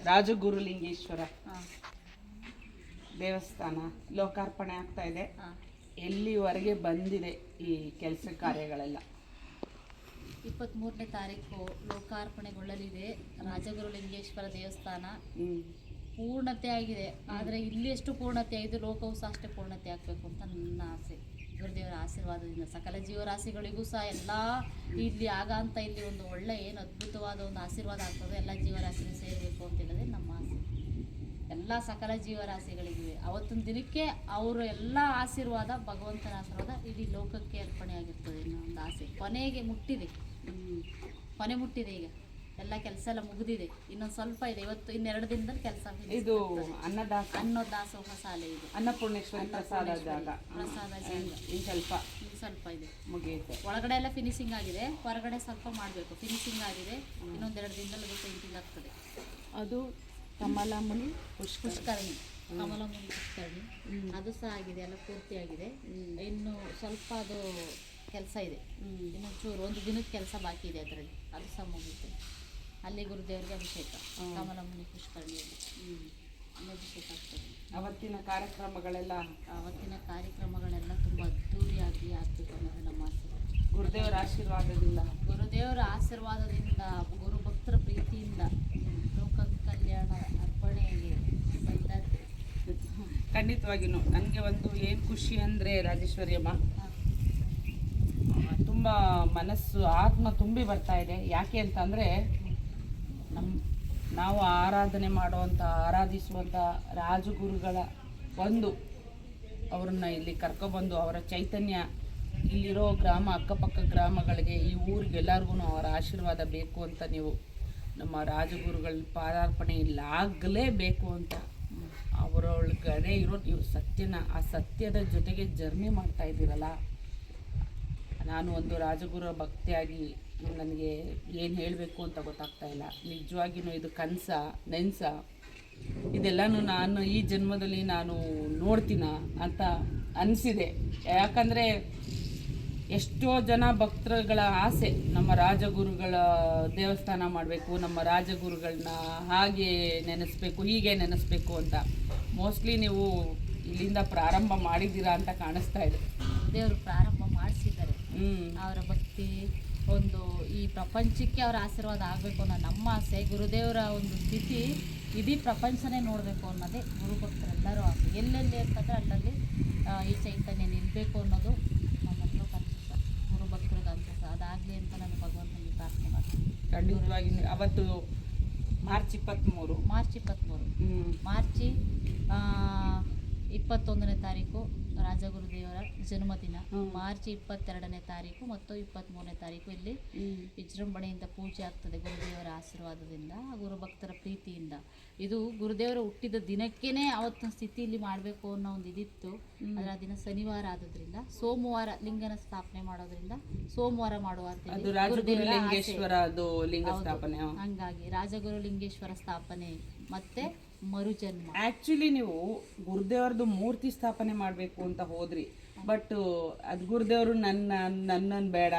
ರಾಜಗುರುಲಿಂಗೇಶ್ವರ ದೇವಸ್ಥಾನ ಲೋಕಾರ್ಪಣೆ ಆಗ್ತಾ ಇದೆ. ಎಲ್ಲಿವರೆಗೆ ಬಂದಿದೆ ಈ ಕೆಲಸ ಕಾರ್ಯಗಳೆಲ್ಲ? 23ನೇ ತಾರೀಕು ಲೋಕಾರ್ಪಣೆಗೊಳ್ಳಲಿದೆ ರಾಜಗುರುಲಿಂಗೇಶ್ವರ ದೇವಸ್ಥಾನ. ಪೂರ್ಣತೆ ಆಗಿದೆ. ಆದರೆ ಇಲ್ಲಿ ಎಷ್ಟು ಪೂರ್ಣತೆ ಆಗಿದೆ, ಲೋಕವು ಸಹ ಅಷ್ಟೇ ಪೂರ್ಣತೆ ಆಗಬೇಕು ಅಂತ ನನ್ನ ಆಸೆ. ಗುರುದೇವರ ಆಶೀರ್ವಾದದಿಂದ ಸಕಲ ಜೀವರಾಶಿಗಳಿಗೂ ಸಹ ಎಲ್ಲ ಇಲ್ಲಿ ಅಂತ ಇಲ್ಲಿ ಒಂದು ಒಳ್ಳೆ ಏನು ಅದ್ಭುತವಾದ ಒಂದು ಆಶೀರ್ವಾದ ಆಗ್ತದೆ. ಎಲ್ಲ ಜೀವರಾಶಿಗಳು ಸೇರಬೇಕು ಅಂತೇಳಿದ್ರೆ ನಮ್ಮ ಆಸೆ. ಎಲ್ಲ ಸಕಲ ಜೀವರಾಶಿಗಳಿವೆ. ಅವತ್ತೊಂದು ದಿನಕ್ಕೆ ಅವರು ಎಲ್ಲ ಆಶೀರ್ವಾದ, ಭಗವಂತನ ಆಶೀರ್ವಾದ ಇಡೀ ಲೋಕಕ್ಕೆ ಅರ್ಪಣೆ ಆಗಿರ್ತದೆ ಅನ್ನೋ ಒಂದು ಆಸೆ. ಕೊನೆಗೆ ಮುಟ್ಟಿದೆ, ಕೊನೆ ಮುಟ್ಟಿದೆ. ಈಗ ಎಲ್ಲ ಕೆಲಸ ಎಲ್ಲ ಮುಗಿದಿದೆ. ಇನ್ನೊಂದು ಸ್ವಲ್ಪ ಇದೆ. ಇವತ್ತು ಇನ್ನೆರಡು ದಿನದಲ್ಲಿ ಕೆಲಸ. ಇದು ಅನ್ನದಾಸೋಹ ಶಾಲೆ ಇದು. ಅನ್ನಪೂರ್ಣೇಶ್ವರಿ ಪ್ರಸಾದ ಜಾಗ. ಸ್ವಲ್ಪ ಇದೆ, ಮುಗಿಯುತ್ತೆ. ಒಳಗಡೆ ಎಲ್ಲ ಫಿನಿಶಿಂಗ್ ಆಗಿದೆ, ಹೊರಗಡೆ ಸ್ವಲ್ಪ ಮಾಡಬೇಕು. ಫಿನಿಶಿಂಗ್ ಆಗಿದೆ. ಇನ್ನೊಂದೆರಡು ದಿನದಲ್ಲಿ ಅದು ಪೇಂಟಿಂಗ್ ಆಗ್ತದೆ. ಅದು ಕಮಲಮುನಿ ಪುಷ್ಕರಣಿ, ಕಮಲಮುನಿ ಪುಷ್ಕರಣಿ ಅದು ಸಹ ಆಗಿದೆ, ಎಲ್ಲ ಪೂರ್ತಿ ಆಗಿದೆ. ಇನ್ನು ಸ್ವಲ್ಪ ಅದು ಕೆಲಸ ಇದೆ. ಇನ್ನು ಚೂರು ಒಂದು ದಿನದ ಕೆಲಸ ಬಾಕಿ ಇದೆ ಅದರಲ್ಲಿ. ಅದು ಸಹ ಮುಗಿಯುತ್ತೆ. ಅಲ್ಲಿ ಗುರುದೇವರಿಗೆ ಅಭಿಷೇಕ, ಕಮಲಮುನಿ ಪುಷ್ಕರಣಿಯಲ್ಲಿ ಅಭಿಷೇಕ ಆಗ್ತದೆ. ಅವತ್ತಿನ ಕಾರ್ಯಕ್ರಮಗಳೆಲ್ಲ ತುಂಬ ಅದ್ದೂರಿಯಾಗಿ ಆಗಬೇಕು ಅನ್ನೋದು ನಮ್ಮ ಆಸೆ. ಗುರುದೇವರ ಆಶೀರ್ವಾದದಿಂದ ಗುರು ಭಕ್ತರ ಪ್ರೀತಿಯಿಂದ ಲೋಕ ಕಲ್ಯಾಣ ಅರ್ಪಣೆಗೆ ಖಂಡಿತವಾಗಿಯೂ ನನಗೆ ಒಂದು ಏನು ಖುಷಿ ಅಂದರೆ ರಾಜೇಶ್ವರಿ ಅಮ್ಮ, ತುಂಬ ಮನಸ್ಸು ಆತ್ಮ ತುಂಬಿ ಬರ್ತಾ ಇದೆ. ಯಾಕೆ ಅಂತಂದರೆ ನಾವು ಆರಾಧನೆ ಮಾಡುವಂಥ ಆರಾಧಿಸುವಂಥ ರಾಜಗುರುಗಳ ಅವ್ರನ್ನ ಇಲ್ಲಿ ಕರ್ಕೊಬಂದು ಅವರ ಚೈತನ್ಯ ಇಲ್ಲಿರೋ ಗ್ರಾಮ, ಅಕ್ಕಪಕ್ಕ ಗ್ರಾಮಗಳಿಗೆ, ಈ ಊರಿಗೆಲ್ಲರಿಗೂ ಅವರ ಆಶೀರ್ವಾದ ಬೇಕು ಅಂತ ನೀವು ನಮ್ಮ ರಾಜಗುರುಗಳ ಪಾದಾರ್ಪಣೆ ಇಲ್ಲಾಗಲೇಬೇಕು ಅಂತ ಅವರೊಳಗಡೆ ಇರೋ ನೀವು ಆ ಸತ್ಯದ ಜೊತೆಗೆ ಜರ್ನಿ ಮಾಡ್ತಾ ಇದ್ದೀರಲ್ಲ. ನಾನು ಒಂದು ರಾಜಗುರು ಭಕ್ತಿಯಾಗಿ ನನಗೆ ಏನು ಹೇಳಬೇಕು ಅಂತ ಗೊತ್ತಾಗ್ತಾ ಇಲ್ಲ. ನಿಜವಾಗಿಯೂ ಇದು ನೆನ್ಸ ಇದೆಲ್ಲನೂ ನಾನು ಈ ಜನ್ಮದಲ್ಲಿ ನಾನು ನೋಡ್ತೀನ ಅಂತ ಅನಿಸಿದೆ. ಯಾಕಂದರೆ ಎಷ್ಟೋ ಜನ ಭಕ್ತರುಗಳ ಆಸೆ ನಮ್ಮ ರಾಜಗುರುಗಳ ದೇವಸ್ಥಾನ ಮಾಡಬೇಕು, ನಮ್ಮ ರಾಜಗುರುಗಳನ್ನ ಹಾಗೆ ನೆನೆಸ್ಬೇಕು, ಹೀಗೆ ನೆನೆಸ್ಬೇಕು ಅಂತ. ಮೋಸ್ಟ್ಲಿ ನೀವು ಇಲ್ಲಿಂದ ಪ್ರಾರಂಭ ಮಾಡಿದ್ದೀರಾ ಅಂತ ಕಾಣಿಸ್ತಾ ಇದೆ. ದೇವರು ಪ್ರಾರಂಭ ಮಾಡಿಸಿದ್ದಾರೆ. ಅವರ ಭಕ್ತಿ ಒಂದು ಈ ಪ್ರಪಂಚಕ್ಕೆ ಅವರ ಆಶೀರ್ವಾದ ಆಗಬೇಕು ಅನ್ನೋ ನಮ್ಮ ಆಸೆ. ಗುರುದೇವರ ಒಂದು ಸ್ಥಿತಿ ಇಡೀ ಪ್ರಪಂಚನೇ ನೋಡಬೇಕು ಅನ್ನೋದೇ ಗುರುಭಕ್ತರೆಲ್ಲರೂ ಆಸೆ. ಎಲ್ಲೆಲ್ಲಿ ಅಂತಂದರೆ ಅಲ್ಲಲ್ಲಿ ಈ ಚೈತನ್ಯ ನಿಲ್ಲಬೇಕು ಅನ್ನೋದು ನಮ್ಮೆಲ್ಲರೂ ಕನಸು, ಗುರುಭಕ್ತರಿಗೆ ಅನ್ಸ. ಅದಾಗಲಿ ಅಂತ ನಾನು ಭಗವಂತನಿಗೆ ಪ್ರಾರ್ಥನೆ ಮಾಡ್ತೀನಿ. ಖಂಡಿತವಾಗಿ ಅವತ್ತು ಮಾರ್ಚ್ 23 ಮಾರ್ಚ್ 21ನೇ ತಾರೀಕು ರಾಜಗುರುದೇವರ ಜನ್ಮದಿನ. ಮಾರ್ಚ್ 22ನೇ ತಾರೀಕು ಮತ್ತು 23ನೇ ತಾರೀಕು ಇಲ್ಲಿ ವಿಜೃಂಭಣೆಯಿಂದ ಪೂಜೆ ಆಗ್ತದೆ. ಗುರುದೇವರ ಆಶೀರ್ವಾದದಿಂದ, ಗುರುಭಕ್ತರ ಪ್ರೀತಿಯಿಂದ. ಇದು ಗುರುದೇವರು ಹುಟ್ಟಿದ ದಿನಕ್ಕೇನೆ ಅವತ್ತಿನ ಸ್ಥಿತಿಯಲ್ಲಿ ಮಾಡಬೇಕು ಅನ್ನೋ ಒಂದು ಇದಿತ್ತು. ಆದರೆ ಆ ದಿನ ಶನಿವಾರ ಆಗೋದ್ರಿಂದ ಸೋಮವಾರ ಲಿಂಗನ ಸ್ಥಾಪನೆ ಮಾಡೋದ್ರಿಂದ ಸೋಮವಾರ ಮಾಡುವ ಹಂಗಾಗಿ ರಾಜಗುರು ಲಿಂಗೇಶ್ವರ ಸ್ಥಾಪನೆ ಮತ್ತೆ ಮರುಜನ್ಮ. ಆ್ಯಕ್ಚುಲಿ ನೀವು ಗುರುದೇವ್ರದ್ದು ಮೂರ್ತಿ ಸ್ಥಾಪನೆ ಮಾಡಬೇಕು ಅಂತ ಹೋದ್ರಿ, ಬಟ್ ಅದು ಗುರುದೇವರು ನನ್ನನ್ನು ಬೇಡ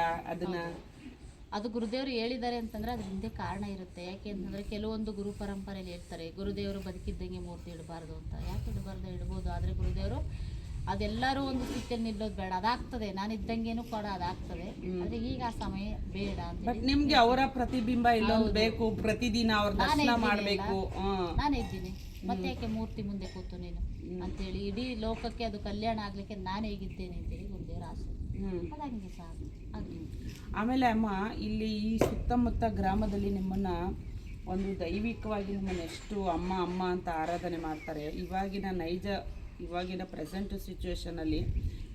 ಅದು ಗುರುದೇವರು ಹೇಳಿದ್ದಾರೆ ಅಂತಂದ್ರೆ ಅದ್ರ ಹಿಂದೆ ಕಾರಣ ಇರುತ್ತೆ. ಯಾಕೆ ಅಂತಂದ್ರೆ ಕೆಲವೊಂದು ಗುರು ಪರಂಪರೆಯಲ್ಲಿ ಹೇಳ್ತಾರೆ ಗುರುದೇವರು ಬದುಕಿದ್ದಂಗೆ ಮೂರ್ತಿ ಇಡಬಾರ್ದು ಅಂತ. ಯಾಕೆ ಇಡಬಹುದು, ಆದರೆ ಗುರುದೇವರು ಅದೆಲ್ಲರೂ ಒಂದು ಸ್ಥಿತಿಯಲ್ಲಿ ನಿಲ್ಲೋದು ಬೇಡ, ಅದಾಗ್ತದೆ. ನಾನು ಇದ್ದಂಗೇನು ಕೂಡ ಅದಾಗ್ತದೆ, ಆದರೆ ಈಗ ಆ ಸಮಯ ಬೇಡ ಅಂತ. ಬಟ್ ನಿಮ್ಗೆ ಅವರ ಪ್ರತಿಬಿಂಬ ಇಲ್ಲೊಂದು ಬೇಕು, ಪ್ರತಿದಿನ ಅವ್ರ ದರ್ಶನ ಮಾಡಬೇಕು. ನಾನು ಇದ್ದೀನಿ, ಮತ್ತೆ ಯಾಕೆ ಮೂರ್ತಿ ಮುಂದೆ ಕೂತು ನೀನು ಅಂತೇಳಿ ಇಡೀ ಲೋಕಕ್ಕೆ ಅದು ಕಲ್ಯಾಣ ಆಗ್ಲಿಕ್ಕೆ ನಾನು ಹೇಗಿದ್ದೇನೆ ಅಂತೇಳಿ ಗುರುದೇವರ ಆಸೆ. ಅದಂಗೆ ಸಾಕು ಆಗಲಿ. ಆಮೇಲೆ ಅಮ್ಮ, ಇಲ್ಲಿ ಈ ಸುತ್ತಮುತ್ತ ಗ್ರಾಮದಲ್ಲಿ ನಿಮ್ಮನ್ನ ಒಂದು ದೈವಿಕವಾಗಿ ನಿಮ್ಮನ್ನು ಎಷ್ಟು ಅಮ್ಮ ಅಮ್ಮ ಅಂತ ಆರಾಧನೆ ಮಾಡ್ತಾರೆ. ಇವಾಗಿನ ಪ್ರೆಸೆಂಟ್ ಸಿಚುವೇಶನಲ್ಲಿ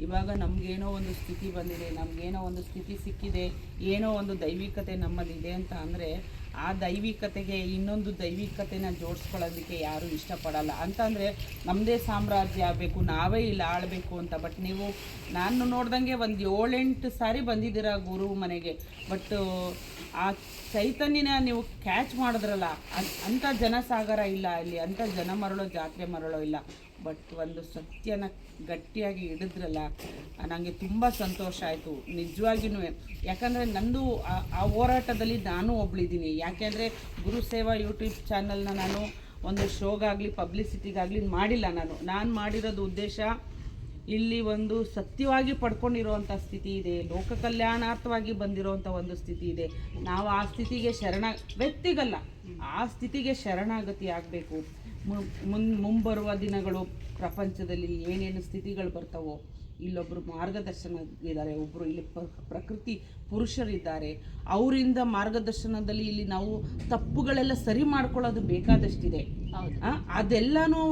ಇವಾಗ ನಮಗೇನೋ ಒಂದು ಸ್ಥಿತಿ ಬಂದಿದೆ, ನಮಗೇನೋ ಒಂದು ಸ್ಥಿತಿ ಸಿಕ್ಕಿದೆ, ಏನೋ ಒಂದು ದೈವಿಕತೆ ನಮ್ಮಲ್ಲಿದೆ ಅಂತ ಅಂದರೆ ಆ ದೈವಿಕತೆಗೆ ಇನ್ನೊಂದು ದೈವಿಕತೆನ ಜೋಡಿಸ್ಕೊಳ್ಳೋದಕ್ಕೆ ಯಾರೂ ಇಷ್ಟಪಡಲ್ಲ. ಅಂತಂದರೆ ನಮ್ಮದೇ ಸಾಮ್ರಾಜ್ಯ ಆಗಬೇಕು, ನಾವೇ ಇಲ್ಲಿ ಆಳಬೇಕು ಅಂತ. ಬಟ್ ನೀವು ನಾನು ನೋಡ್ದಂಗೆ ಒಂದು 7-8 ಸಾರಿ ಬಂದಿದ್ದೀರ ಗುರು ಮನೆಗೆ. ಬಟ್ ಆ ಚೈತನ್ಯನ ನೀವು ಕ್ಯಾಚ್ ಮಾಡಿದ್ರಲ್ಲ, ಅಂಥ ಜನಸಾಗರ ಇಲ್ಲ ಇಲ್ಲಿ, ಅಂಥ ಜನ ಮರಳೋ ಜಾತ್ರೆ ಮರಳೋ ಇಲ್ಲ. ಬಟ್ ಒಂದು ಸತ್ಯನ ಗಟ್ಟಿಯಾಗಿ ಹಿಡಿದ್ರಲ್ಲ, ನನಗೆ ತುಂಬ ಸಂತೋಷ ಆಯಿತು ನಿಜವಾಗಿಯೂ. ಯಾಕಂದರೆ ನಂದು ಆ ಹೋರಾಟದಲ್ಲಿ ನಾನು ಒಬ್ಳಿದ್ದೀನಿ. ಯಾಕೆಂದರೆ ಗುರು ಸೇವಾ ಯೂಟ್ಯೂಬ್ ಚಾನಲ್ನ ನಾನು ಒಂದು ಶೋಗಾಗಲಿ ಪಬ್ಲಿಸಿಟಿಗಾಗಲಿ ಮಾಡಿಲ್ಲ. ನಾನು ಮಾಡಿರೋದು ಉದ್ದೇಶ, ಇಲ್ಲಿ ಒಂದು ಸತ್ಯವಾಗಿ ಪಡ್ಕೊಂಡಿರೋವಂಥ ಸ್ಥಿತಿ ಇದೆ, ಲೋಕ ಕಲ್ಯಾಣಾರ್ಥವಾಗಿ ಬಂದಿರೋವಂಥ ಒಂದು ಸ್ಥಿತಿ ಇದೆ. ನಾವು ಆ ಸ್ಥಿತಿಗೆ ವ್ಯಕ್ತಿಗಲ್ಲ, ಆ ಸ್ಥಿತಿಗೆ ಶರಣಾಗತಿ ಆಗಬೇಕು. ಮುಂಬರುವ ದಿನಗಳು ಪ್ರಪಂಚದಲ್ಲಿ ಏನೇನು ಸ್ಥಿತಿಗಳು ಬರ್ತಾವೋ, ಇಲ್ಲೊಬ್ಬರು ಮಾರ್ಗದರ್ಶನ ಇದ್ದಾರೆ, ಒಬ್ಬರು ಇಲ್ಲಿ ಪ್ರಕೃತಿ ಪುರುಷರಿದ್ದಾರೆ, ಅವರಿಂದ ಮಾರ್ಗದರ್ಶನದಲ್ಲಿ ಇಲ್ಲಿ ನಾವು ತಪ್ಪುಗಳೆಲ್ಲ ಸರಿ ಮಾಡ್ಕೊಳ್ಳೋದು ಬೇಕಾದಷ್ಟಿದೆ. ಅದೆಲ್ಲನೂ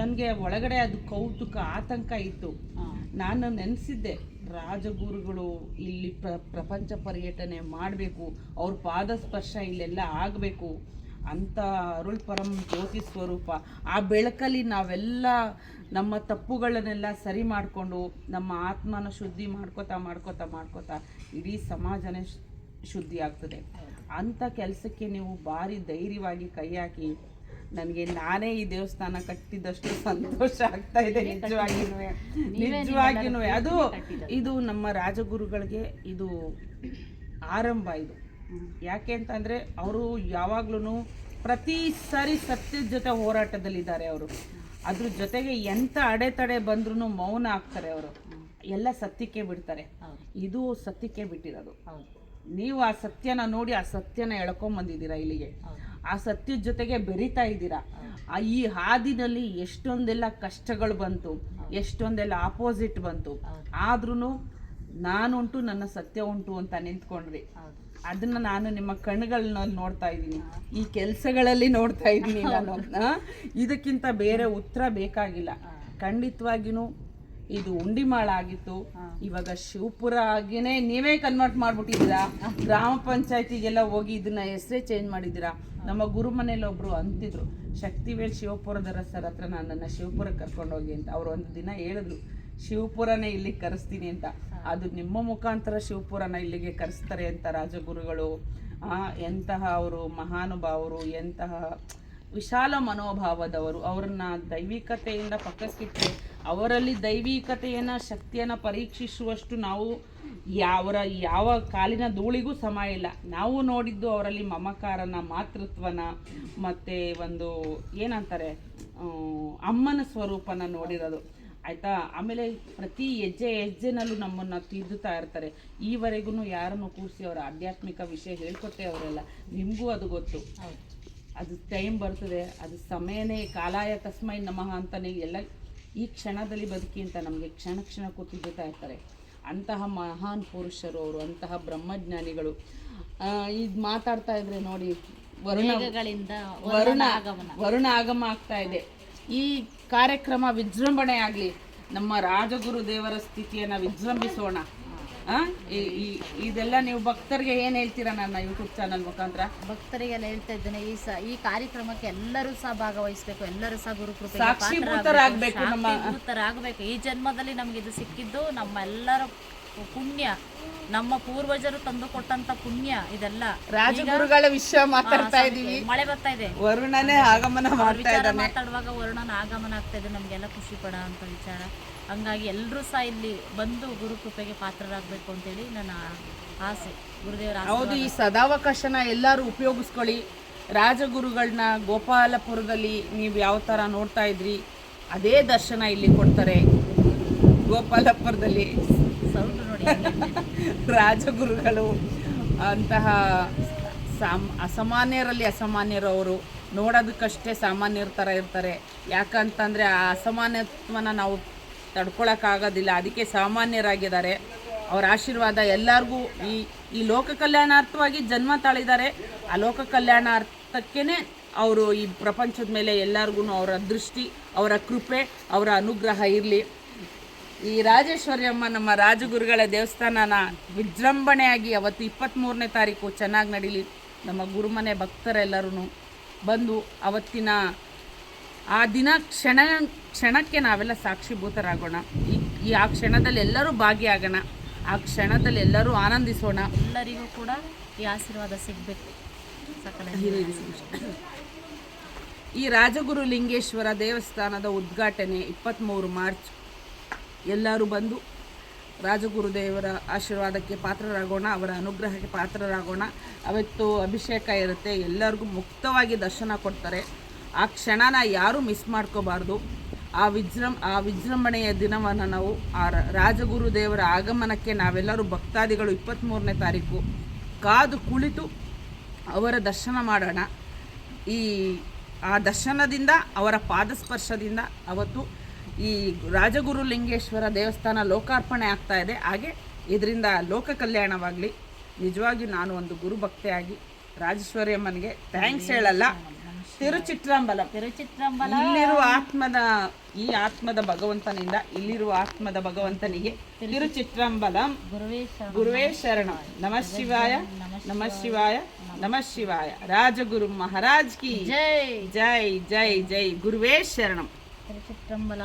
ನನಗೆ ಒಳಗಡೆ ಅದು ಕೌತುಕ ಆತಂಕ ಇತ್ತು. ನಾನು ನೆನೆಸಿದ್ದೆ, ರಾಜಗುರುಗಳು ಇಲ್ಲಿ ಪ್ರಪಂಚ ಪರ್ಯಟನೆ ಮಾಡಬೇಕು, ಅವ್ರ ಪಾದ ಸ್ಪರ್ಶ ಇಲ್ಲೆಲ್ಲ ಆಗಬೇಕು ಅಂತ ಅರುಳ್ ಪರಂ ಜ್ಯೋತಿ ಸ್ವರೂಪ. ಆ ಬೆಳಕಲ್ಲಿ ನಾವೆಲ್ಲ ನಮ್ಮ ತಪ್ಪುಗಳನ್ನೆಲ್ಲ ಸರಿ ಮಾಡಿಕೊಂಡು ನಮ್ಮ ಆತ್ಮನ ಶುದ್ಧಿ ಮಾಡ್ಕೋತಾ ಇಡೀ ಸಮಾಜನೇ ಶುದ್ಧಿ ಆಗ್ತದೆ. ಅಂಥ ಕೆಲಸಕ್ಕೆ ನೀವು ಭಾರಿ ಧೈರ್ಯವಾಗಿ ಕೈ ಹಾಕಿ, ನನಗೆ ನಾನೇ ಈ ದೇವಸ್ಥಾನ ಕಟ್ಟಿದಷ್ಟು ಸಂತೋಷ ಆಗ್ತಾ ಇದೆ ನಿಜವಾಗಿನೂ. ಇದು ನಮ್ಮ ರಾಜಗುರುಗಳಿಗೆ ಇದು ಆರಂಭ. ಇದು ಯಾಕೆ ಅಂತಂದರೆ ಅವರು ಯಾವಾಗ್ಲೂ ಪ್ರತಿ ಸಾರಿ ಸತ್ಯದ ಜೊತೆ ಹೋರಾಟದಲ್ಲಿದ್ದಾರೆ. ಅವರು ಅದ್ರ ಜೊತೆಗೆ ಎಂಥ ಅಡೆತಡೆ ಬಂದ್ರೂ ಮೌನ ಆಗ್ತಾರೆ. ಅವರು ಎಲ್ಲ ಸತ್ಯಕ್ಕೆ ಬಿಡ್ತಾರೆ. ಇದು ಸತ್ಯಕ್ಕೆ ಬಿಟ್ಟಿರೋದು. ನೀವು ಆ ಸತ್ಯನ ನೋಡಿ ಆ ಸತ್ಯನ ಎಳ್ಕೊಂಬಂದಿದ್ದೀರಾ ಇಲ್ಲಿಗೆ, ಆ ಸತ್ಯದ ಜೊತೆಗೆ ಬೆರಿತಾ ಇದ್ದೀರಾ. ಈ ಹಾದಿನಲ್ಲಿ ಎಷ್ಟೊಂದೆಲ್ಲ ಕಷ್ಟಗಳು ಬಂತು, ಎಷ್ಟೊಂದೆಲ್ಲ ಆಪೋಸಿಟ್ ಬಂತು, ಆದ್ರೂ ನಾನುಂಟು ನನ್ನ ಸತ್ಯ ಉಂಟು ಅಂತ ನಿಂತ್ಕೊಂಡ್ರಿ. ಅದನ್ನ ನಾನು ನಿಮ್ಮ ಕಣ್ಣುಗಳನ್ನ ನೋಡ್ತಾ ಇದ್ದೀನಿ, ಈ ಕೆಲಸಗಳಲ್ಲಿ ನೋಡ್ತಾ ಇದ್ದೀನಿ ನಾನು. ಇದಕ್ಕಿಂತ ಬೇರೆ ಉತ್ತರ ಬೇಕಾಗಿಲ್ಲ. ಖಂಡಿತವಾಗಿಯೂ ಇದು ಉಂಡಿಮಾಳ ಆಗಿತ್ತು, ಇವಾಗ ಶಿವಪುರ ಆಗಿನೇ ನೀವೇ ಕನ್ವರ್ಟ್ ಮಾಡ್ಬಿಟ್ಟಿದ್ದೀರಾ. ಗ್ರಾಮ ಪಂಚಾಯತಿಗೆಲ್ಲ ಹೋಗಿ ಇದನ್ನ ಹೆಸರೇ ಚೇಂಜ್ ಮಾಡಿದ್ದೀರಾ. ನಮ್ಮ ಗುರು ಮನೇಲಿ ಒಬ್ರು ಅಂತಿದ್ರು, ಶಕ್ತಿವೇಲ್ ಶಿವಪುರದ ಸರ್ ಹತ್ರ ನನ್ನನ್ನು ಶಿವಪುರಕ್ಕೆ ಕರ್ಕೊಂಡೋಗಿ ಅಂತ. ಅವ್ರು ಒಂದು ದಿನ ಹೇಳಿದ್ರು, ಶಿವಪುರನೇ ಇಲ್ಲಿಗೆ ಕರೆಸ್ತೀನಿ ಅಂತ. ಅದು ನಿಮ್ಮ ಮುಖಾಂತರ ಶಿವಪುರನ ಇಲ್ಲಿಗೆ ಕರೆಸ್ತಾರೆ ಅಂತ ರಾಜಗುರುಗಳು. ಎಂತಹ ಅವರು ಮಹಾನುಭಾವರು, ಎಂತಹ ವಿಶಾಲ ಮನೋಭಾವದವರು. ಅವ್ರನ್ನ ದೈವಿಕತೆಯಿಂದ ಪಕ್ಕಕ್ಕಿಟ್ಟರೆ ಅವರಲ್ಲಿ ದೈವಿಕತೆಯನ್ನು ಶಕ್ತಿಯನ್ನು ಪರೀಕ್ಷಿಸುವಷ್ಟು ನಾವು ಯಾವ ಕಾಲಿನ ಧೂಳಿಗೂ ಸಮ ಇಲ್ಲ. ನಾವು ನೋಡಿದ್ದು ಅವರಲ್ಲಿ ಮಮಕಾರನ, ಮಾತೃತ್ವನ, ಮತ್ತು ಒಂದು ಏನಂತಾರೆ ಅಮ್ಮನ ಸ್ವರೂಪನ ನೋಡಿರೋದು ಆಯಿತಾ. ಆಮೇಲೆ ಪ್ರತಿ ಹೆಜ್ಜೆನಲ್ಲೂ ನಮ್ಮನ್ನು ತಿದ್ದುತ್ತಾ ಇರ್ತಾರೆ. ಈವರೆಗೂ ಯಾರನ್ನು ಕೂರಿಸಿ ಅವರ ಆಧ್ಯಾತ್ಮಿಕ ವಿಷಯ ಹೇಳ್ಕೊಟ್ಟೆ ಅವರೆಲ್ಲ. ನಿಮಗೂ ಅದು ಗೊತ್ತು. ಅದು ಟೈಮ್ ಬರ್ತದೆ, ಅದು ಸಮಯನೇ ಕಾಲಾಯ ತಸ್ಮೈ ನಮಃ ಅಂತಲೇ ಎಲ್ಲ ಈ ಕ್ಷಣದಲ್ಲಿ ಬದುಕಿ ಅಂತ ನಮಗೆ ಕ್ಷಣಕ್ಕೂ ತಿದ್ದುತ್ತಾ ಇರ್ತಾರೆ. ಅಂತಹ ಮಹಾನ್ ಪುರುಷರು ಅವರು, ಅಂತಹ ಬ್ರಹ್ಮಜ್ಞಾನಿಗಳು. ಇದು ಮಾತಾಡ್ತಾ ಇದ್ರೆ ನೋಡಿ, ವರುಣ ಆಗಮ ಆಗ್ತಾ ಇದೆ. ಈ ಕಾರ್ಯಕ್ರಮ ವಿಜೃಂಭಣೆ ಆಗಲಿ, ನಮ್ಮ ರಾಜಗುರು ದೇವರ ಸ್ಥಿತಿಯನ್ನು ವಿಜೃಂಭಿಸೋಣ. ಇದೆಲ್ಲ ನೀವು ಭಕ್ತರಿಗೆ ಏನು ಹೇಳ್ತೀರಾ ನನ್ನ ಯೂಟ್ಯೂಬ್ ಚಾನಲ್ ಮುಖಾಂತರ? ಭಕ್ತರಿಗೆಲ್ಲ ಹೇಳ್ತಾ ಇದ್ದೇನೆ, ಈ ಕಾರ್ಯಕ್ರಮಕ್ಕೆ ಎಲ್ಲರೂ ಸಹ ಭಾಗವಹಿಸಬೇಕು, ಎಲ್ಲರೂ ಸಹ ಗುರುಕೃಪೆ ಸಾಕ್ಷೀಭೂತರಾಗಬೇಕು. ಈ ಜನ್ಮದಲ್ಲಿ ನಮ್ಗೆ ಇದು ಸಿಕ್ಕಿದ್ದು ನಮ್ಮೆಲ್ಲರ ಪುಣ್ಯ, ನಮ್ಮ ಪೂರ್ವಜರು ತಂದು ಕೊಟ್ಟಂತ ಪುಣ್ಯ. ಇದೆಲ್ಲ ರಾಜಗುರುಗಳ ವಿಷಯ ಮಾತಾಡ್ತಾ ಇದೀವಿ. ಮಳೆ ಬರ್ತಾ ಇದೆ, ವರುಣನೇ ಆಗಮನ ಮಾತಾಡುವಾಗ ವರುಣನ ಆಗಮನ ಆಗ್ತಾ ಇದೆ. ನಮ್ಗೆಲ್ಲ ಖುಷಿ ಪಡ ಅಂತ ವಿಚಾರ. ಹಂಗಾಗಿ ಎಲ್ಲರೂ ಸಹ ಇಲ್ಲಿ ಬಂದು ಗುರುಕೃಪೆಗೆ ಪಾತ್ರರಾಗಬೇಕು ಅಂತೇಳಿ ನನ್ನ ಆಸೆ. ಗುರುದೇವರ ಹೌದು, ಈ ಸದಾವಕಾಶನ ಎಲ್ಲರೂ ಉಪಯೋಗಿಸ್ಕೊಳ್ಳಿ. ರಾಜಗುರುಗಳನ್ನ ಗೋಪಾಲಪುರದಲ್ಲಿ ನೀವು ಯಾವ ಥರ ನೋಡ್ತಾ ಇದ್ರಿ ಅದೇ ದರ್ಶನ ಇಲ್ಲಿ ಕೊಡ್ತಾರೆ. ಗೋಪಾಲಪುರದಲ್ಲಿ ನೋಡಿ ರಾಜಗುರುಗಳು ಅಂತಹ ಅಸಾಮಾನ್ಯರಲ್ಲಿ ಅಸಾಮಾನ್ಯರು. ಅವರು ನೋಡೋದಕ್ಕಷ್ಟೇ ಸಾಮಾನ್ಯರ ಥರ ಇರ್ತಾರೆ. ಯಾಕಂತಂದರೆ ಆ ಅಸಾಮಾನ್ಯತ್ವನ ನಾವು ತಡ್ಕೊಳಕ್ಕಾಗೋದಿಲ್ಲ, ಅದಕ್ಕೆ ಸಾಮಾನ್ಯರಾಗಿದ್ದಾರೆ. ಅವರ ಆಶೀರ್ವಾದ ಎಲ್ಲರಿಗೂ ಈ ಲೋಕ ಕಲ್ಯಾಣಾರ್ಥವಾಗಿ ಜನ್ಮ ತಾಳಿದ್ದಾರೆ. ಆ ಲೋಕ ಕಲ್ಯಾಣಾರ್ಥಕ್ಕೇ ಅವರು ಈ ಪ್ರಪಂಚದ ಮೇಲೆ ಎಲ್ಲರಿಗೂ ಅವರ ದೃಷ್ಟಿ, ಅವರ ಕೃಪೆ, ಅವರ ಅನುಗ್ರಹ ಇರಲಿ. ಈ ರಾಜೇಶ್ವರಿ ಅಮ್ಮ ನಮ್ಮ ರಾಜಗುರುಗಳ ದೇವಸ್ಥಾನನ ವಿಜೃಂಭಣೆಯಾಗಿ ಅವತ್ತು 23ನೇ ತಾರೀಕು ಚೆನ್ನಾಗಿ ನಡೀಲಿ. ನಮ್ಮ ಗುರುಮನೆ ಭಕ್ತರೆಲ್ಲರೂ ಬಂದು ಅವತ್ತಿನ ಆ ದಿನ ಕ್ಷಣಕ್ಕೆ ನಾವೆಲ್ಲ ಸಾಕ್ಷೀಭೂತರಾಗೋಣ. ಆ ಕ್ಷಣದಲ್ಲಿ ಎಲ್ಲರೂ ಭಾಗಿಯಾಗೋಣ. ಆ ಕ್ಷಣದಲ್ಲಿ ಎಲ್ಲರೂ ಆನಂದಿಸೋಣ. ಎಲ್ಲರಿಗೂ ಕೂಡ ಈ ಆಶೀರ್ವಾದ ಸಿಗಬೇಕು. ಸಕಲ ಈ ರಾಜಗುರು ಲಿಂಗೇಶ್ವರ ದೇವಸ್ಥಾನದ ಉದ್ಘಾಟನೆ 23 ಮಾರ್ಚ್. ಎಲ್ಲರೂ ಬಂದು ರಾಜಗುರು ದೇವರ ಆಶೀರ್ವಾದಕ್ಕೆ ಪಾತ್ರರಾಗೋಣ, ಅವರ ಅನುಗ್ರಹಕ್ಕೆ ಪಾತ್ರರಾಗೋಣ. ಅವತ್ತು ಅಭಿಷೇಕ ಇರುತ್ತೆ, ಎಲ್ಲರಿಗೂ ಮುಕ್ತವಾಗಿ ದರ್ಶನ ಕೊಡ್ತಾರೆ. ಆ ಕ್ಷಣನ ಯಾರೂ ಮಿಸ್ ಮಾಡ್ಕೋಬಾರ್ದು. ಆ ವಿಜೃಂಭಣೆಯ ದಿನವನ್ನು ನಾವು ಆ ರಾಜಗುರು ದೇವರ ಆಗಮನಕ್ಕೆ ನಾವೆಲ್ಲರೂ ಭಕ್ತಾದಿಗಳು 23ನೇ ತಾರೀಕು ಕಾದು ಕುಳಿತು ಅವರ ದರ್ಶನ ಮಾಡೋಣ. ಆ ದರ್ಶನದಿಂದ, ಅವರ ಪಾದಸ್ಪರ್ಶದಿಂದ ಅವತ್ತು ಈ ರಾಜಗುರು ಲಿಂಗೇಶ್ವರ ದೇವಸ್ಥಾನ ಲೋಕಾರ್ಪಣೆ ಆಗ್ತಾ ಇದೆ. ಹಾಗೆ ಇದರಿಂದ ಲೋಕ ಕಲ್ಯಾಣವಾಗಲಿ. ನಿಜವಾಗಿ ನಾನು ಒಂದು ಗುರು ಭಕ್ತೆಯಾಗಿ ರಾಜೇಶ್ವರಿ ಅಮ್ಮನಿಗೆ ಥ್ಯಾಂಕ್ಸ್ ಹೇಳಲ್ಲ. ತಿರುಚಿಟ್ರಂಬಲ ಇಲ್ಲಿರುವ ಆತ್ಮದ ಭಗವಂತನಿಂದ, ಇಲ್ಲಿರುವ ಆತ್ಮದ ಭಗವಂತನಿಗೆ ತಿರುಚಿಟ್ರಂಬಲಂ. ಗುರುವೇ ಶರಣ. ನಮಃ ಶಿವಾಯ, ನಮಃ ಶಿವಾಯ, ನಮಃ ಶಿವಾಯ. ರಾಜಗುರು ಮಹಾರಾಜ್ ಕಿ ಜೈ ಜೈ ಜೈ ಜೈ. ಗುರುವೇ ಶರಣಂ. ತಿರುಚಿಟ್ರಂಬಲ.